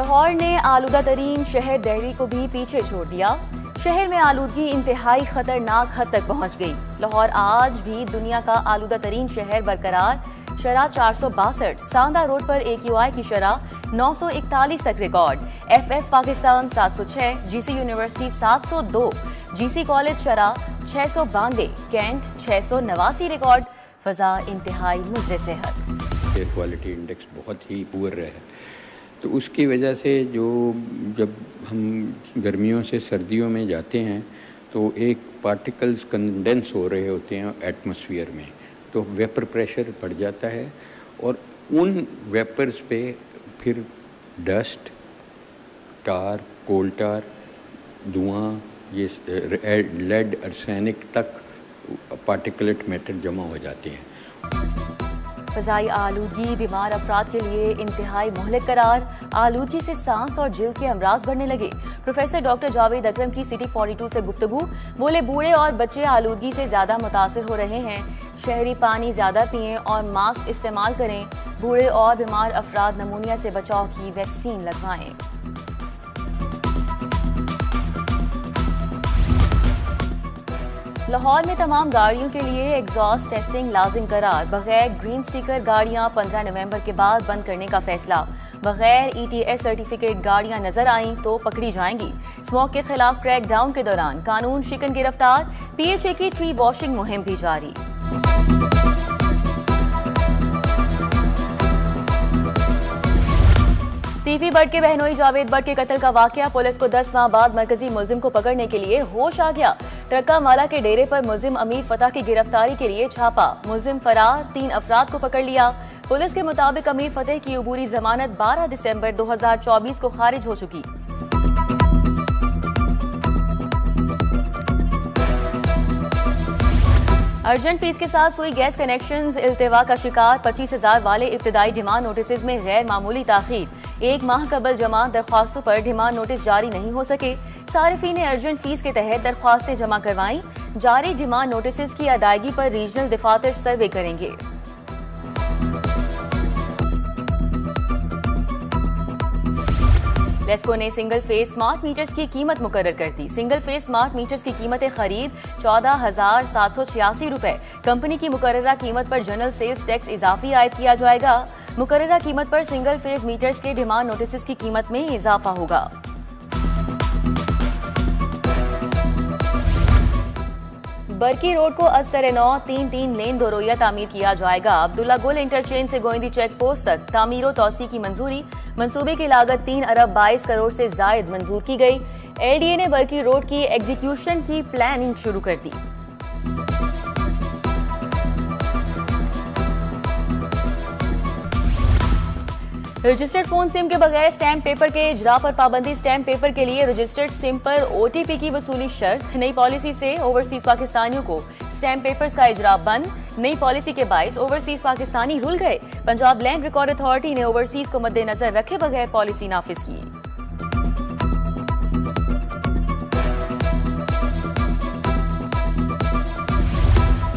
लाहौर ने आलूदा तरीन शहर दिल्ली को भी पीछे छोड़ दिया। शहर में आलूदगी इंतहाई खतरनाक हद तक पहुंच गई। लाहौर आज भी दुनिया का आलूदा तरीन शहर बरकरार। शरह 462, सांदा रोड पर AQI की शरह 941 तक रिकॉर्ड। FF Pakistan 706, GC university 702, GC college शरह 692, कैंट 689 रिकॉर्ड। फजा इंतहाई मुज़र सेहत। एयर क्वालिटी इंडेक्स बहुत ही पुअर है, तो उसकी वजह से जब हम गर्मियों से सर्दियों में जाते हैं तो एक पार्टिकल्स कंडेंस हो रहे होते हैं एटमॉस्फेयर में, तो वेपर प्रेशर बढ़ जाता है और उन वेपर्स पे फिर डस्ट, टार, कोल टार, धुआं, ये लेड, आर्सेनिक तक पार्टिकुलेट मैटर जमा हो जाते हैं। फ़ज़ाई आलूदगी बीमार अफराद के लिए इंतहाई मुहलिक करार। आलूदगी से सांस और जिल्द के अमराज बढ़ने लगे। प्रोफेसर डॉक्टर जावेद अकरम की सिटी 42 से गुफ्तगू। बोले बूढ़े और बच्चे आलूदगी से ज्यादा मुतासिर हो रहे हैं। शहरी पानी ज्यादा पिएं और मास्क इस्तेमाल करें। बूढ़े और बीमार अफराद नमूनिया से बचाव की वैक्सीन लगवाएं। लाहौर में तमाम गाड़ियों के लिए एग्जॉस्ट टेस्टिंग लाजिम करार। बगैर ग्रीन स्टिकर गाड़ियां 15 नवंबर के बाद बंद करने का फैसला। बगैर ETS सर्टिफिकेट गाड़ियां नजर आईं तो पकड़ी जाएंगी। स्मोक के खिलाफ क्रैकडाउन के दौरान कानून शिकन गिरफ्तार। PHA की ट्री वॉशिंग मुहिम भी जारी। टीवी बर्ड के बहनोई जावेद बर्ड के कत्ल का वाकया। पुलिस को 10 माह बाद मरकजी मुलजिम को पकड़ने के लिए होश आ गया। ट्रक्का माला के डेरे पर मुलजिम अमीर फतह की गिरफ्तारी के लिए छापा। मुलजिम फरार, 3 अफराद को पकड़ लिया। पुलिस के मुताबिक अमीर फतेह की अबूरी जमानत 12 दिसंबर 2024 को खारिज हो चुकी। अर्जेंट फीस के साथ सुई गैस कनेक्शंस इल्तिवा का शिकार। 25,000 वाले इब्तिदाई डिमांड नोटिस में गैर मामूली ताखीर। 1 माह कबल जमा दरख्वास्तों पर डिमांड नोटिस जारी नहीं हो सके। सारिफीन ने अर्जेंट फीस के तहत दरख्वास्तें जमा करवाई। जारी डिमांड नोटिस की अदायगी पर रीजनल दफातर सर्वे करेंगे। लेस्को ने सिंगल फेस स्मार्ट मीटर्स की कीमत मुकर्रर कर दी। सिंगल फेस स्मार्ट मीटर्स की कीमत खरीद 14,786 रुपए। कंपनी की मुकर्ररा कीमत पर जनरल सेल्स टैक्स इजाफी आयद किया जाएगा। मुकर्ररा कीमत पर सिंगल फेस मीटर्स के डिमांड नोटिस की कीमत में इजाफा होगा। बरकी रोड को असर-ए-नौ 3 लेन दोरोया तामीर किया जाएगा। अब्दुल्ला गुल इंटरचेंज से गोइंदी चेक पोस्ट तक तामीर तौसी की मंजूरी। मंसूबे की लागत 3 अरब 22 करोड़ से जायद मंजूर की गई। LDA ने बरकी रोड की एग्जीक्यूशन की प्लानिंग शुरू कर दी। रजिस्टर्ड फोन सिम के बगैर स्टैम्प पेपर के इजरा पर पाबंदी। स्टैम्प पेपर के लिए रजिस्टर्ड सिम पर OTP की वसूली शर्त। नई पॉलिसी से ओवरसीज पाकिस्तानियों को स्टैम्प पेपर्स का इजरा बंद। नई पॉलिसी के बायस ओवरसीज पाकिस्तानी रुल गए। पंजाब लैंड रिकॉर्ड अथॉरिटी ने ओवरसीज को मद्देनजर रखे बगैर पॉलिसी नाफिज की।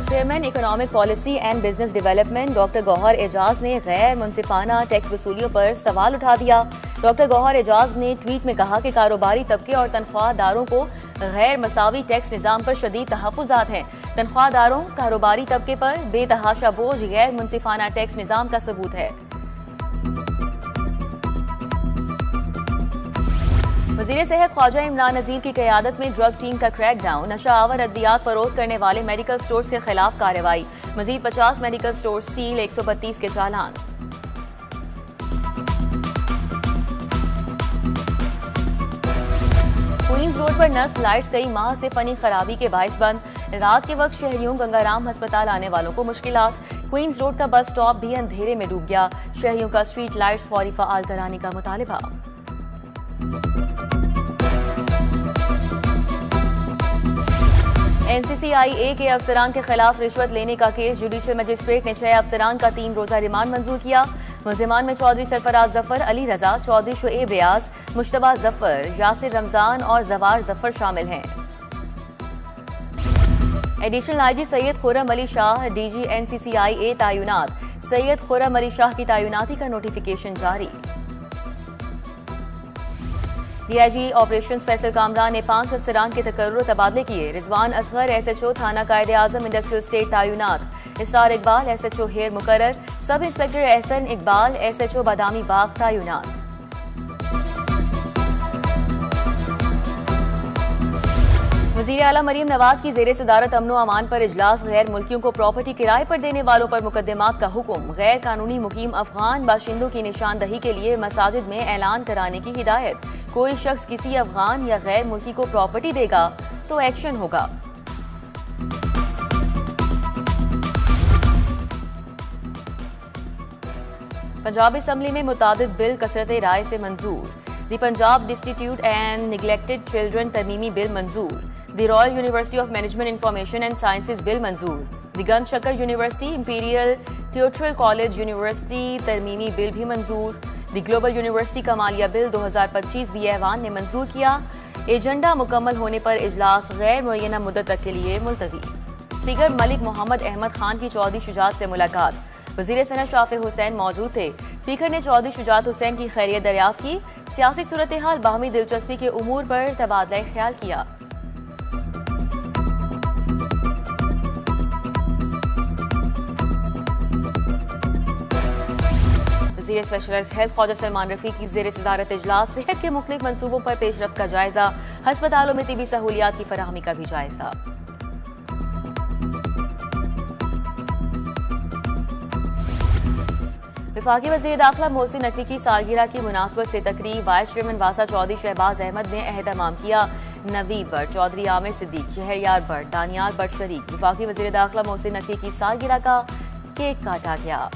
Chairman economic policy and business development doctor Gohar Ejaz ने गैर मुनसिफाना टैक्स वसूलियों पर सवाल उठा दिया। डॉक्टर गौहर एजाज ने ट्वीट में कहा कि कारोबारी तबके और तनख्वाहदारों को गैर मसावी टैक्स निज़ाम पर शदीद तहफ़्फ़ुज़ात हैं। तनख्वाहदारों, कारोबारी तबके पर बेतहाशा बोझ गैर मुनसिफाना टैक्स निज़ाम का सबूत है। वज़ीर सेहत ख्वाजा इमरान नज़ीर की क़यादत में ड्रग टीम का क्रैकडाउन। नशा आवर अद्वियात फरोख्त करने वाले मेडिकल स्टोर्स के खिलाफ कार्रवाई। मजीद 50 मेडिकल स्टोर सील, 132 के चालान। क्वींस रोड पर नस्ब लाइट्स कई माह से फनी खराबी के बायस बंद। रात के वक्त शहरियों गंगाराम अस्पताल आने वालों को मुश्किलात। क्वींस रोड का बस स्टॉप भी अंधेरे में डूब गया। शहरियों का स्ट्रीट लाइट्स फौरी फ़आल कराने का मुतालिबा। NCCIA के अफसरान के खिलाफ रिश्वत लेने का केस। जुडिशल मजिस्ट्रेट ने 6 अफसरान का 3 रोजा रिमांड मंजूर किया। मुल्जिमान में चौधरी सरफराज जफर, अली रजा, चौधरी शुएब रियाज, मुश्तबा जफर, यासिर रमजान और जवार जफर शामिल हैं। Additional IG Syed Khurram Ali Shah DG NCCIA तैनात। सैयद खुर्रम अली शाह की तैनाती का नोटिफिकेशन जारी। DIG ऑपरेशंस फैसल कामरान ने 5 अफसरान के तकर्रुर और तबादले किए। रिजवान असगर SHO थाना कायदे आजम इंडस्ट्रियल स्टेट तायुनात। इस्तार इकबाल SHO हेर मुकर्रर। Sub inspector Ehsan Iqbal SHO Badami Bagh तायुनात। वज़ीर आला मरीम नवाज की ज़ेरे सदारत अमन व अमान पर इजलास। गैर मुल्कियों को प्रॉपर्टी किराए पर देने वालों पर मुकदमात का हुक्म। गैर कानूनी मुकीम अफगान बाशिंदों की निशानदही के लिए मसाजिद में ऐलान कराने की हिदायत। कोई शख्स किसी अफगान या गैर मुल्की को प्रॉपर्टी देगा तो एक्शन होगा। पंजाब असम्बली में मुतादिद बिल कसरत राय से मंजूर। The Punjab destitute and neglected children तरमीमी बिल मंजूर। The royal university of management information and sciences bill मंजूर। The Ganj Shakar university imperial थियोट्रल कॉलेज यूनिवर्सिटी तरमीमी बिल भी मंजूर। The global university Kamalia bill 2025 भी ऐवान ने मंजूर किया। एजेंडा मुकम्मल होने पर इजलास गैर मुअय्यना मुद्दत तक के लिए मुलतवी। स्पीकर मलिक मोहम्मद अहमद खान की चौधरी शुजात से मुलाकात। वज़ीर सनत शाफे हुसैन मौजूद थे। स्पीकर ने चौधरी शुजात हुसैन की खैरियत दरियाफ्त की। सियासी सूरत हाल, बाहमी दिलचस्पी के उमूर पर तबादला ख्याल किया। वज़ीर स्पेशलाइज्ड हेल्थ ख्वाजा सलमान रफीक की ज़ेर सदारत इजलास। सेहत के मुख्तलिफ मनसूबों पर पेशरफ्त का जायजा। हस्पतालों में तिबी सहूलियात की फराहमी का भी जायजा। वफाकी वज़ीर दाखिला मोहसिन नकवी की सालगिरह की मुनासबत से तकरीब। वाइस चेयरमैन वासा चौधरी शहबाज अहमद ने एहतमाम किया। नवीद भट्ट, चौधरी आमिर सिद्दीक, शहरयार भट्ट, दानियाल भट्ट शरीक। वफाकी वज़ीर दाखिला मोहसिन नकवी की सालगिरह का केक काटा गया।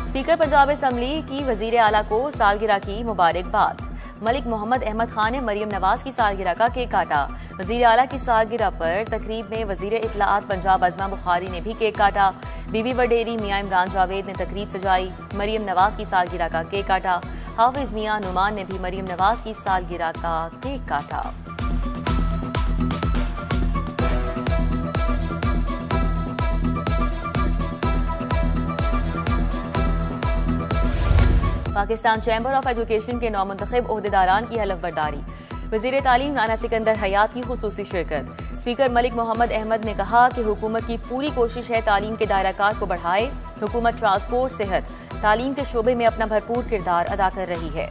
स्पीकर पंजाब असम्बली की वज़ीर आला को सालगिरह की मुबारकबाद। मलिक मोहम्मद अहमद खान ने मरीम नवाज की सालगिरह का केक काटा। वज़ीर आला की सालगिरह पर तकरीब में वज़ीर इत्तलाआत पंजाब अज़मा बुखारी ने भी केक काटा। बीबी वडेरी मियां इमरान जावेद ने तकरीब सजाई। मरीम नवाज की सालगिरह का केक काटा। हाफिज मियां नुमान ने भी मरीम नवाज की सालगिरह का केक काटा। पाकिस्तान चैम्बर ऑफ एजुकेशन के नौमुंतखब ओहदेदारान की हलफ बर्दारी। वज़ीर तालीम राना सिकंदर हयात की खुसूसी शिरकत। स्पीकर मलिक मोहम्मद अहमद ने कहा कि हुकूमत की पूरी कोशिश है तालीम के दायराकार को बढ़ाए। हुकूमत ट्रांसपोर्ट, सेहत, तालीम के शोबे में अपना भरपूर किरदार अदा कर रही है।